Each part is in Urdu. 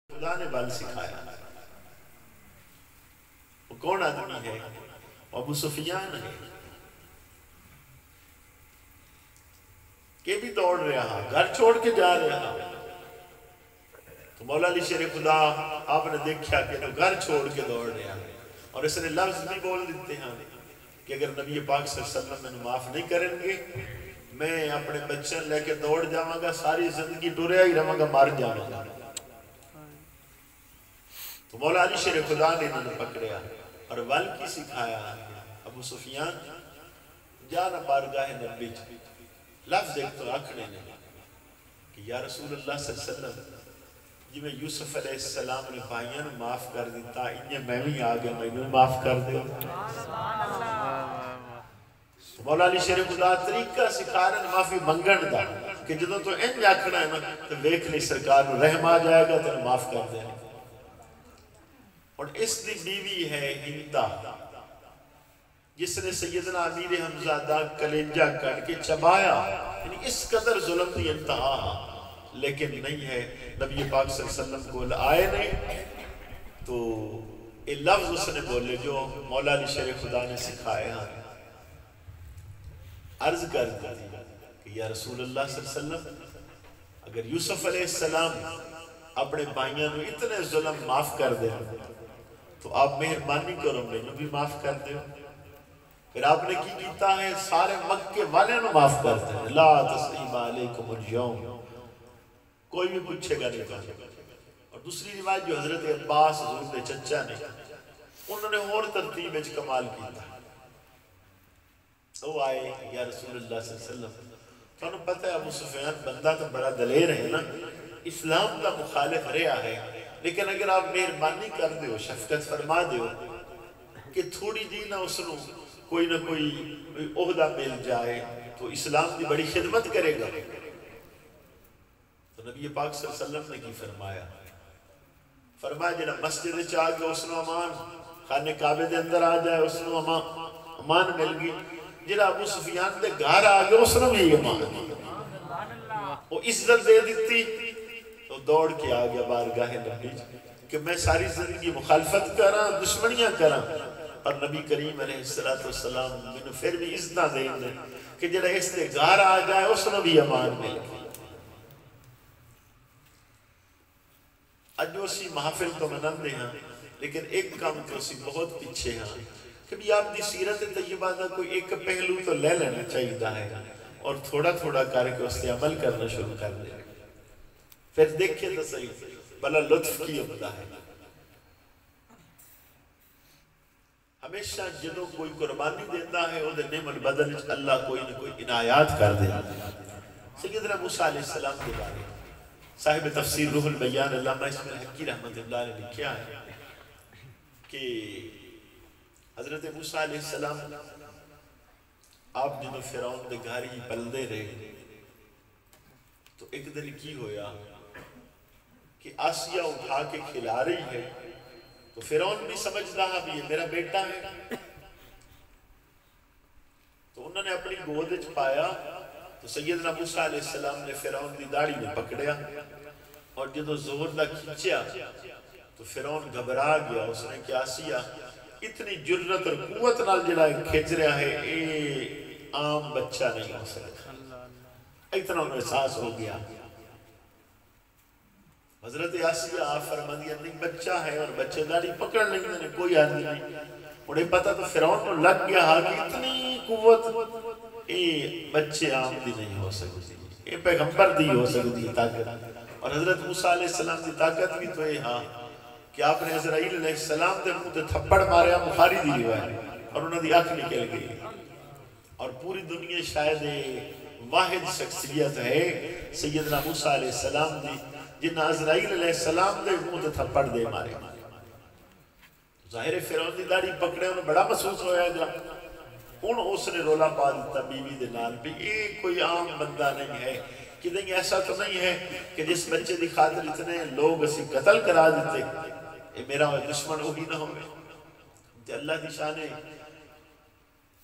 خدا نے بل سکھایا. وہ کون آدمی ہے؟ ابو سفیان ہے کہ بھی دوڑ رہا، گھر چھوڑ کے جا رہا. تو مولا علی شیر خدا آپ نے دیکھا کہ وہ گھر چھوڑ کے دوڑ رہا ہے، اور اس نے لفظ بھی بول دیتے ہیں کہ اگر نبی پاک صلی اللہ علیہ وسلم میں معاف نہیں کریں گے میں اپنے بچے لے کے دوڑ جاؤں گا، ساری زندگی ٹریا ہی رہوں گا، مار جاؤں گا. تو مولا علی شیر خدا نے انہوں نے پکڑیا اور ول کی سکھایا. ابو سفیان جانا بارگاہ نبی لفظ ایک تو آکھنے نے کہ یا رسول اللہ صلی اللہ علیہ وسلم جی میں یوسف علیہ السلام نے بھائیاں نے معاف کر دیتا، انہیں میں بھی آگیا میں بھی معاف کر دے. مولا علی شیر خدا طریقہ سکھارن معافی منگن دا کہ جدوں تو ان آکھنا ہے نا تو دیکھ لی سرکار میں رحم آ جائے گا تو معاف کر دے. اور اس دی بیوی ہے ہندہ جس نے سیدنا امیر حمزہ دا کلیجہ کٹ کے چبایا، یعنی اس قدر ظلم دی انتہا، لیکن نہیں ہے. نبی پاک صلی اللہ علیہ وسلم کو آئے نے تو یہ لفظ اس نے بولے جو مولا علی شیر خدا نے سکھائے ہیں. عرض کر دی کہ یا رسول اللہ صلی اللہ علیہ وسلم اگر یوسف علیہ السلام اپنے بھائیوں نے اتنے ظلم معاف کر دے تو آپ مہربانی کرو مجھے بھی معاف کر دے. پھر آپ نے کی کیتا ہے سارے مکے والے نے معاف کر دے. لا تسلیم علیکم اليوم، کوئی بھی پوچھے گا نہیں کہا. اور دوسری روایت جو حضرت عباس حضور کے چچا نے انہوں نے اور ترتیب اچ کمال کیتا. وہ آئے یا رسول اللہ صلی اللہ علیہ وسلم تو انہوں پتہ ہے ابو سفیان بندہ تو بڑا دلیر ہے نا، اسلام کا مخالف رہا ہے، لیکن اگر آپ مہربانی کر دیو شفقت فرما دیو کہ تھوڑی جی نہ اس نو کوئی نہ کوئی عہدہ مل جائے تو اسلام کی بڑی خدمت کرے گا. تو نبی پاک صلی اللہ علیہ وسلم نے کی فرمایا جنہا مسجد چاہ گیا اس نو امان، خانے کعبے دے اندر آ جائے اس نو امان مل گئی. جنہا ابو سفیان دے گھر آ گیا اس نو بھی امان، وہ عزت دے دیتی تو دوڑ کے آ گیا بارگاہ نبی کہ میں ساری زندگی مخالفت کراں، دشمنیاں کراں، اور نبی کریم علیہ السلام میں پھر بھی عزتہ دیں دیں کہ جنہا اس دے گھر آ جائے اس نو بھی امان مل گئی. اج اسی محفل تو منندے ہیں لیکن ایک کام تو اسی بہت پیچھے ہیں کہ بھی آپ دی سیرت طیبہ دا کوئی ایک پہلو تو لے لینا چاہیے ہے اور تھوڑا تھوڑا کر کے اس سے عمل کرنا شروع کر دیں. پھر دیکھیں تو صحیح بلا لطف کی عمدہ ہے. ہمیشہ جدوں کوئی قربانی دیتا ہے وہ نعم البدل اللہ کوئی نہ کوئی عنایات کر دے. سیدنا موسیٰ علیہ السلام کے بارے صاحب تفسیر روح البیان علامہ اسماعیل حقی رحمت اللہ نے لکھا ہے کہ حضرت موسیٰ علیہ السلام آپ جدوں فرعون دے گھر ہی پلدے رہے تو ایک دن کی ہویا کہ آسیہ اٹھا کے کھلا رہی ہے تو فرعون بھی سمجھتا ہے بھی یہ میرا بیٹا ہے تو انہوں نے اپنی گود وچ پایا تو سیدنا موسیٰ علیہ السلام نے فرعون دی داڑھی میں پکڑیا اور جدو زور دا کھینچیا تو فرعون گھبرا گیا. اس نے کیا آسیہ اتنی جرت اور قوت نال جڑا کھینچ رہا ہے اے عام بچہ نہیں ہو سکتا. اتنا انہیں احساس ہو گیا. حضرت آسیہ آپ فرمایا نہیں بچہ ہے اور بچے داڑھی پکڑ لیں گے کوئی آدمی نہیں. انہیں پتا تو فرعون کو لگ گیا ہاں کہ اتنی قوت اے بچے عام دی نہیں ہو سکتی، اے پیغمبر دی ہو سکتی طاقت. اور حضرت موسیٰ علیہ السلام کی طاقت بھی تو ہے ہاں کہ آپ نے عزرائیل علیہ السلام دے منہ تے تھپڑ ماریا بخاری دی روایت اور انہوں نے آنکھ نکل گئی. اور پوری دنیا شاید واحد شخصیت ہے سیدنا موسیٰ علیہ السلام دی جنہاں عزرائیل علیہ السلام دے منہ تے تھپڑ دے مارے. ظاہر فرعون دی داڑھی پکڑے انہوں بڑا محسوس ہویا جا. اس نے رولا پا دیتا بیوی دے نال بھی یہ کوئی عام بندہ نہیں ہے کہ نہیں ایسا تو نہیں ہے کہ جس بچے دی خاطر اتنے لوگ اسی قتل کرا دیتے یہ میرا دشمن وہی نہ ہوئے. اللہ دی شان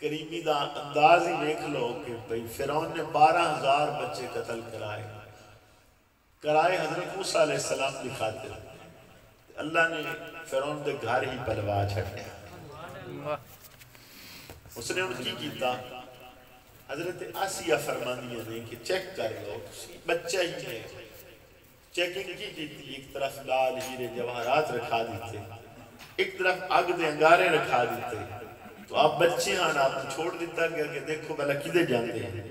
کریمی دا انداز ہی دیکھ لو کہ بھئی فرعون نے 12,000 بچے قتل کرائے حضرت موسیٰ علیہ السلام دی خاطر. اللہ نے فرعون دے گھر ہی پلوا چھڑیا اس نے ان کی کیتا حضرت آسیہ فرمانیہ نے کہ چیک کر لو بچہ ہی ہے چیکنگ کی تھی ایک طرف لال ہیرے جواہرات رکھا دیتے ایک طرف آگ دے انگارے رکھا دیتے تو آپ بچے ہاں آپ کو چھوڑ دیتا گیا کہ دیکھو بھلا کدے جانتے ہیں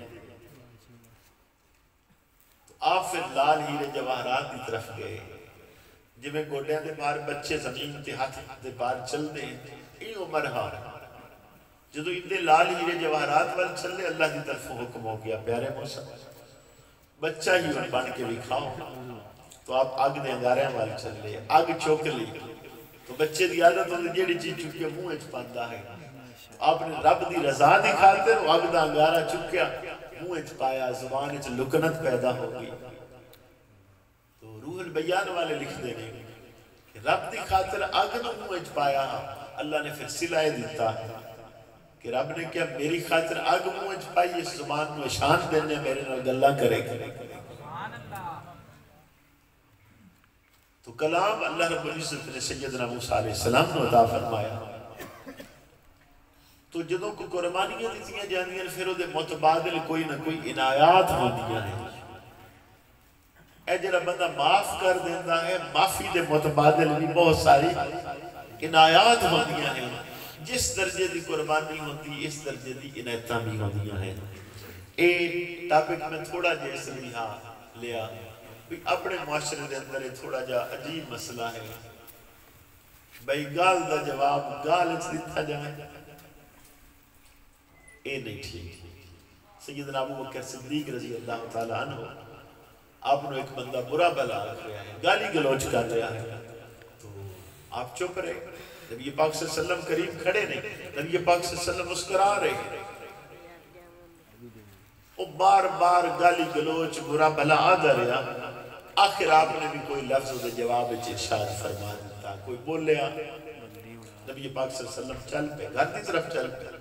تو آپ پھر لال ہیرے جواہرات کی طرف گئے جب میں گوڑیاں دے بار بچے زمین تے ہاتھ دے بار چل دیں ای عمر ہاں جدو اتنے لال ہیرے جواہرات وال چلے اللہ کی طرف حکم ہو گیا پیارے موسیٰ بچہ ہی ان بان کے بھی کھاؤ تو آپ آگ دے انگاریاں وال چلے آگ چوک لی تو بچے دی عادت ہوتی جیڑی چیز چکے منہ اچ پاندہ ہے آپ نے رب دی رضا دکھاتے وہ آگ دا انگارہ چکیا منہ اچ پایا زبان اچ لکنت پیدا ہوگی تو روح البیان والے لکھ دینے کہ رب دی خاطر آگ دا منہ اچ پایا اللہ نے پھر سلائے دیتا کہ رب نے کیا میری خاطر آگ منہ اچ پائی اس زبان میں شان دینے میرے نال گلہ کرے تو کلام اللہ رب العزت نے سیدنا موسیٰ علیہ السلام نے عطا فرمایا تو جدوں کو قربانیاں دیتیاں جانیاں پھر وہ دے متبادل کوئی نہ کوئی عنایات ہو دیا ہے اے جڑا بندہ معاف کر دیتا ہے معافی دے متبادل بھی بہت ساری عنایات ہو دیا ہیں جس درجے دی قربانی ہوتی اس درجے دی عنایتاں بھی ہو دیا ہیں ایک ٹاپک میں تھوڑا جیسے لیا لیا اپنے معاشرے دے اندر تھوڑا جا عجیب مسئلہ ہے بھئی گال دا جواب گال اچھ دیتا جائے اے نہیں ٹھیک سیدنا ابو بکر صدیق رضی اللہ تعالیٰ عنہ آپ نے ایک بندہ برا بلا رکھ رہا ہے گالی گلوچ کر رہا ہے تو آپ چپ رہے نبی پاک صلی اللہ علیہ وسلم قریب کھڑے نہیں نبی پاک صلی اللہ علیہ وسلم مسکرا رہے وہ بار بار گالی گلوچ برا بلا آدھا رہا آخر آپ نے بھی کوئی لفظ دے جواب ارشاد فرما دیتا کوئی بول لیا نبی پاک صلی اللہ علیہ وسلم چل پہ گھر کی طرف چل پہ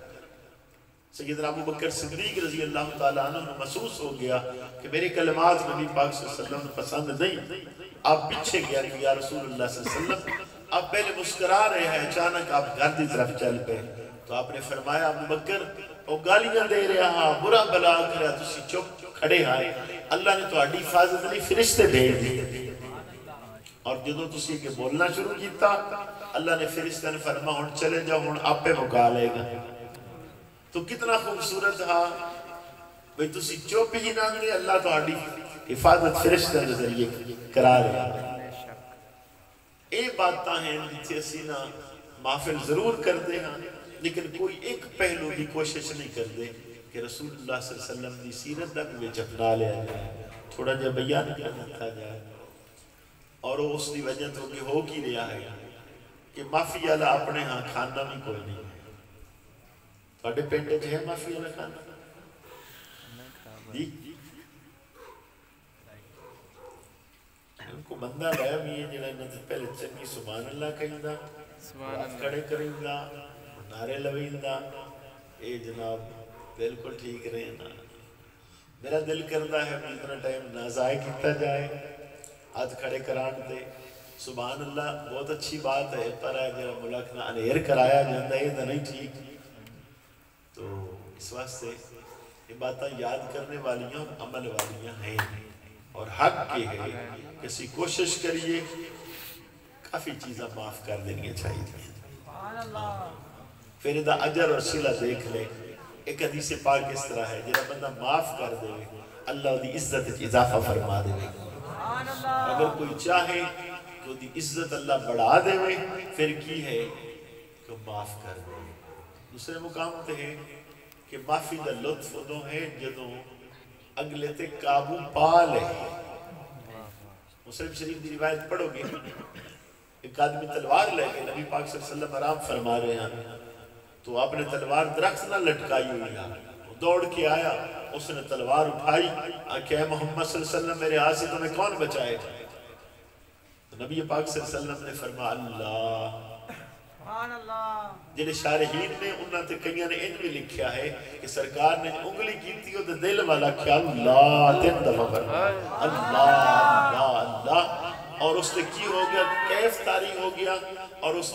سیدنا ابو بکر صدیق رضی اللہ تعالیٰ عنہ محسوس ہو گیا کہ میرے کلمات نبی پاک صلی اللہ علیہ وسلم پسند نہیں آپ پیچھے گیا کہ یا رسول اللہ صلی اللہ علیہ وسلم آپ پہلے مسکرا رہے ہیں اچانک آپ گھر کی طرف چل پہ تو آپ نے فرمایا ابو بکر وہ گالیاں دے رہا برا بلا کر رہا تسی چپ کھڑے آئے اللہ نے تو اڈی حفاظت نہیں فرشتے بھیج دی اور جدو تسی کے بولنا شروع کیتا اللہ نے فرشتے نے فرما ہن چلے جاؤ ہن آپ پہ مکا لے گا تو کتنا خوبصورت تھا بھئی تسی چپ ہی نہ گئے اللہ تو اڈی حفاظت فرشتے نے ذریعے کرا رہا اے باتاں ہیں جتھے سینہ محفل ضرور کرتے ہیں لیکن کوئی ایک پہلو بھی کوشش نہیں کر دے کہ رسول اللہ صلی اللہ علیہ وسلم دی سیرت دا بھی اپنا لیا جائے تھوڑا جا بیان کر دیتا جائے اور اس دی وجہ تو کہ ہو کی رہا ہے کہ معافی اللہ اپنے ہاں کھانا بھی کوئی نہیں ہے تھوڑے پینڈے جو ہے معافی اللہ کھانا جی ان کو بندہ رہا بھی ہے جنہاں نے پہلے چنگی سبحان اللہ کہیں دا بات کھڑے کریں دا نعرے لویں دا اے جناب بالکل ٹھیک رہے نا میرا دل کرتا ہے کہ اتنا ٹائم نازائے کیتا جائے ہاتھ کھڑے کران دے سبحان اللہ بہت اچھی بات ہے پر ہے جب ملک نہ انہیر کرایا جاندہ ہے تو نہیں ٹھیک تو اس واسطے یہ باتاں یاد کرنے والیاں اور عمل والیاں ہیں اور حق کے ہے کسی کوشش کریے کافی چیزیں معاف کر دینی چاہیے پھر دا اجر اور صلہ دیکھ لے ایک حدیث پاک اس طرح ہے جنہا بندہ معاف کر دے اللہ دی عزت اضافہ فرما دے اگر کوئی چاہے تو دی عزت اللہ بڑھا دے پھر کی ہے کہ معاف کر دے دوسرے مقام تے ہے کہ معافی دا لطف دو ہے جدوں اگلے تے قابو پا لے مسلم شریف دی روایت پڑھو گے ایک آدمی تلوار لے کے نبی پاک صلی اللہ علیہ وسلم آرام فرما رہے ہیں تو آپ نے تلوار درخت نہ لٹکائی ہوئی ہے دوڑ کے آیا اس نے تلوار اٹھائی کہ اے محمد صلی اللہ علیہ وسلم میرے ہاتھ سے تمہیں کون بچائے تو نبی پاک صلی اللہ علیہ وسلم نے فرمایا اللہ جنہیں شارحین نے انہوں نے کئیوں نے ان میں لکھیا ہے کہ سرکار نے انگلی کی تھی وہ دل والا کیا اللہ تین دفعہ فرمایا اللہ اللہ اللہ اور اس نے کی ہو گیا کیف تاری ہو گیا اور اس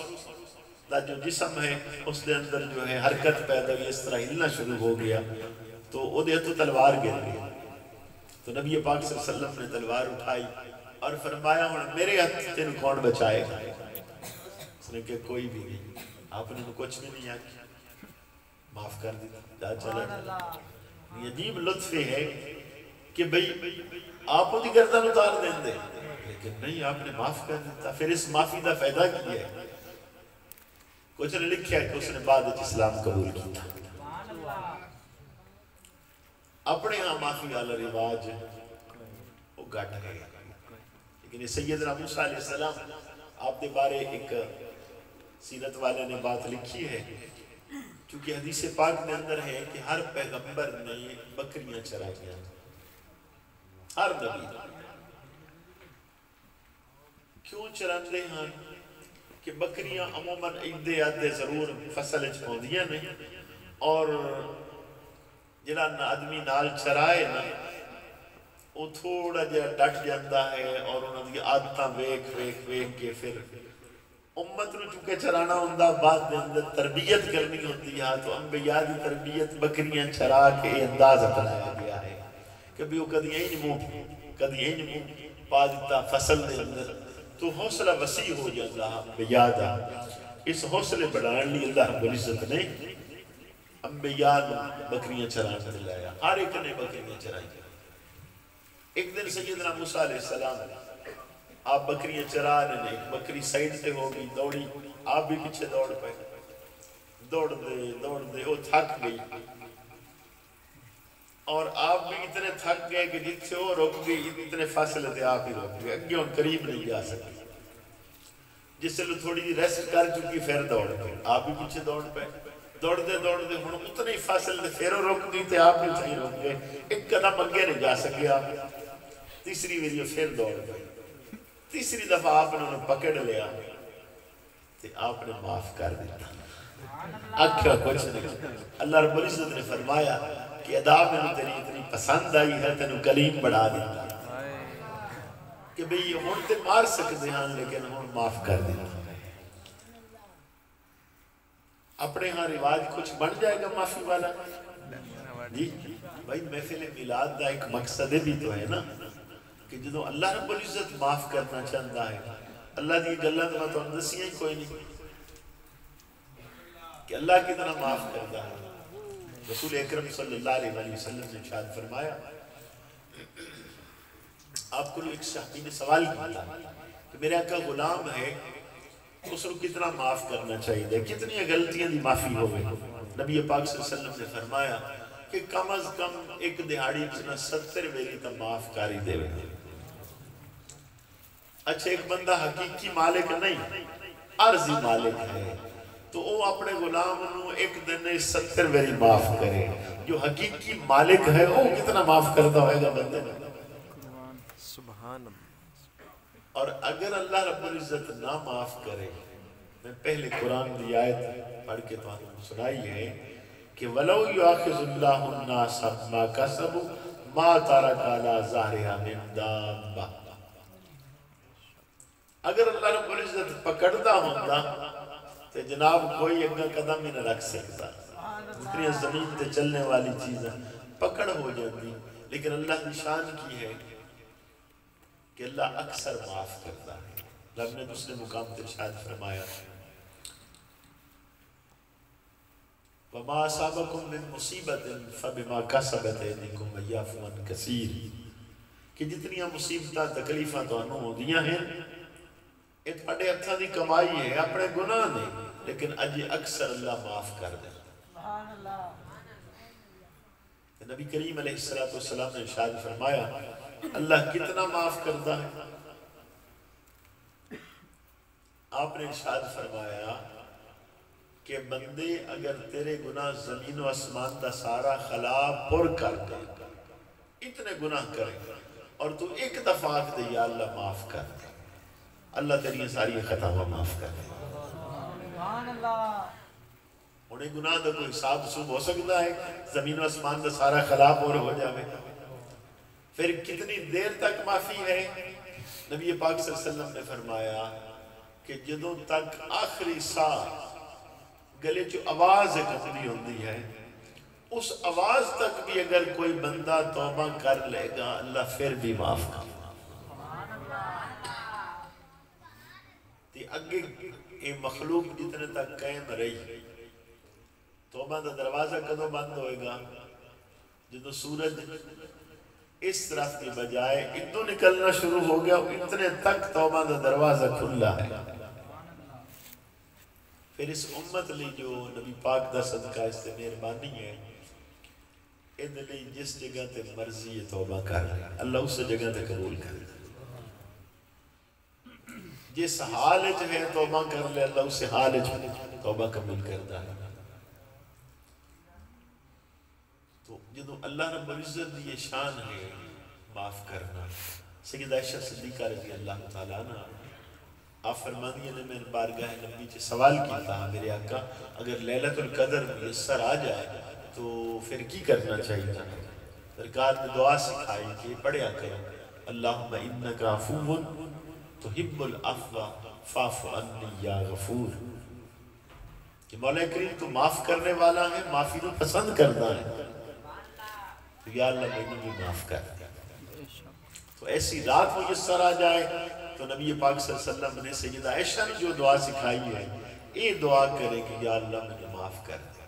دا جو جسم ہے اس دے اندر جو ہے حرکت پیدا ہوئی اس طرح ہلنا شروع ہو گیا تو وہ دے تو تلوار گر گئی تو نبی پاک صلی اللہ علیہ وسلم نے تلوار اٹھائی اور فرمایا ہوں میرے ہاتھ تین کون بچائے گا اس نے کہا کوئی بھی نہیں آپ نے کچھ بھی نہیں آکیا معاف کر دیا جا چلا یہ عجیب لطف ہے کہ بھئی آپ دی گردن اتار دیں دے لیکن نہیں آپ نے معاف کر دیتا پھر اس معافی دا فائدہ کیا ہے کچھ نے لکھا ہے کہ اس نے بعد اسلام قبول کیا اپنے ہاں معافی والا رواج وہ گھٹ ہے لیکن سیدنا موسیٰ علیہ السلام آپ دے بارے ایک سیرت والے نے بات لکھی ہے چونکہ حدیث پاک میں اندر ہے کہ ہر پیغمبر نے بکریاں چرائیاں ہر نبی کیوں چراندے ہیں کہ بکریاں عموماً عیدے آدھے ضرور فصل چھوندیاں نے اور جنہاں آدمی نال چرائے نا وہ تھوڑا جا ڈٹ جاندہ ہے اور انہوں نے عادتاں ویک کے پھر امت نو چونکہ چرانا ہوندہ بعد دے اندر تربیت کرنی ہوتی ہے تو انبیاء دی تربیت بکریاں چرا کے انداز اپنایا گیا ہے کہ بھی وہ کدی این مو پا دیتا فصل دے اندر تو حوصلہ وسیع ہو جاتا انبیاء دا اس حوصلے بڑھان لی اللہ رب العزت نے انبیاء بکریاں چرانا دلایا ہر ایک نے بکریاں چرائی ایک دن سیدنا موسیٰ علیہ السلام آپ بکریاں چرا رہے ہیں ایک بکری سائیڈ سے ہوگی دوڑی آپ بھی پیچھے دوڑ پہ دوڑ دے وہ تھک گئی اور آپ بھی اتنے تھک گئے کہ جت سے وہ رک گئی اتنے فاصلے تھے آپ ہی رک گئے اگے ان قریب نہیں جا سکتے جس سے تھوڑی ریسٹ کر چکی پھر دوڑ پہ آپ بھی پیچھے دوڑ پہ دوڑ دے ہوں اتنے فاصلے پھر وہ رک گئی تھے آپ بھی اتنے رک گئے ایک قدم اگے نہیں جا سکے آپ تیسری ویڈیو پھر دوڑ پہ تیسری دفعہ آپ نے انہیں پکڑ لیا تو آپ نے معاف کر دیتا اکھا کچھ نہیں اللہ رب العزت نے فرمایا کہ ادا میں تیری اتنی پسند آئی ہے تینوں کلیم بڑھا دیتا کہ بھئی ہون تے مار سکتے ہیں لیکن ہون معاف کر دیتا اپنے ہاں رواج کچھ بن جائے گا معافی والا جی بھائی محفل میلاد دا ایک مقصد بھی تو ہے نا کہ جدو اللہ رب العزت معاف کرنا چاہتا ہے اللہ دی گلہ تو میں تو اندسیاں ہی کوئی نہیں کہ اللہ کی طرح معاف کرتا ہے رسول اکرم صلی اللہ علیہ وسلم نے ارشاد فرمایا آپ کو ایک صحابی نے سوال کیا کہ میرے آقا غلام ہے اس کو کتنا معاف کرنا چاہیے کتنی غلطیاں دی معافی ہوئے نبی پاک صلی اللہ علیہ وسلم نے فرمایا کہ کم از کم ایک دہاڑی چنا 70 ویلی تا معاف کاری دے ہوئے اچھا ایک بندہ حقیقی مالک نہیں عرضی مالک ہے تو وہ اپنے غلام نو ایک دن 70 ویلی معاف کرے جو حقیقی مالک ہے وہ کتنا معاف کرتا ہوئے گا بندے سبحان اور اگر اللہ رب العزت نہ معاف کرے میں پہلے قرآن دی آیت پڑھ کے تو آپ کو سنائی ہے کہ وَلَوْ يُعَخِذُ اللَّهُ النَّاسَ مَا كَسَبُوا مَا تَرَكَ عَلَى ظَهْرِهَا مِن دَابَّةٍ اگر اللہ رب العزت پکڑتا ہوتا تو جناب کوئی اگا قدم ہی نہ رکھ سکتا اتنی زمین تے چلنے والی چیزیں پکڑ ہو جاتی لیکن اللہ کی شان کی ہے کہ اللہ اکثر معاف کرتا ہے رب نے دوسرے مقام تے ارشاد فرمایا وَمَا أَصَابَكُم مِّن مُّصِيبَةٍ فَبِمَا كَسَبَتْ أَيْدِيكُمْ وَيَعْفُو عَن كَثِيرٍ کہ جتنی مصیبتاں تکلیفاں تو انہوں ہوندیاں ہیں یہ تھوڑے ہتھاں دی کمائی ہے اپنے گناہ نے لیکن اجی اکثر اللہ معاف کر دے نبی کریم علیہ السلام نے ارشاد فرمایا اللہ کتنا معاف کرتا ہے آپ نے ارشاد فرمایا کہ بندے اگر تیرے گناہ زمین و اسمان دا سارا خلا پر کر دے اتنے گناہ کرے اور تو ایک دفعہ دے یا اللہ معاف کر دے اللہ تیری ساری خطاوہ معاف کر دے انہیں گناہ دا کوئی حساب سوب ہو سکتا ہے زمین و اسمان دا سارا خلا پر ہو جاوے پھر کتنی دیر تک معافی ہے نبی پاک صلی اللہ علیہ وسلم نے فرمایا کہ جدوں تک آخری سا گلے جو آواز اکھتی ہوندی ہے اس آواز تک بھی اگر کوئی بندہ توبہ کر لے گا اللہ پھر بھی معاف کر تی اگے یہ مخلوق جتنے تک قائم رہی توبہ دا دروازہ کدوں بند ہوئے گا جدو سورج اس طرف کی بجائے ادھو نکلنا شروع ہو گیا اتنے تک توبہ دا دروازہ کھلا ہے پھر اس امت لی جو نبی پاک دا صدقہ اس سے مہربانی ہے ادھلی جس جگہ تے مرضی توبہ کر اللہ اس جگہ تے قبول کر جس حال ہے توبہ کر لے اللہ اس حال توبہ قبول کرتا ہے تو جدو اللہ رب العزت دی یہ شان ہے معاف کرنا سیدہ عائشہ صدیقہ رضی اللہ تعالیٰ عنہ آپ فرمانی نے میرے بارگاہ نبی سے سوال کیتا میرے آقا اگر لیلۃ القدر میسر آ جائے تو پھر کی کرنا چاہیے سرکار نے دعا سکھائی کہ پڑھیا کرو اللہم انکا عفو تحب العفو فاعف عنی یا غفور کہ مولا کریم تو معاف کرنے والا ہے معافی تو پسند کرنا ہے تو یا اللہ میں بھی معاف کر دیا تو ایسی رات میسر آ جائے تو نبی پاک صلی اللہ علیہ وسلم نے سیدہ عائشہ نے جو دعا سکھائی ہے یہ دعا کرے کہ یا اللہ مجھے معاف کر دیا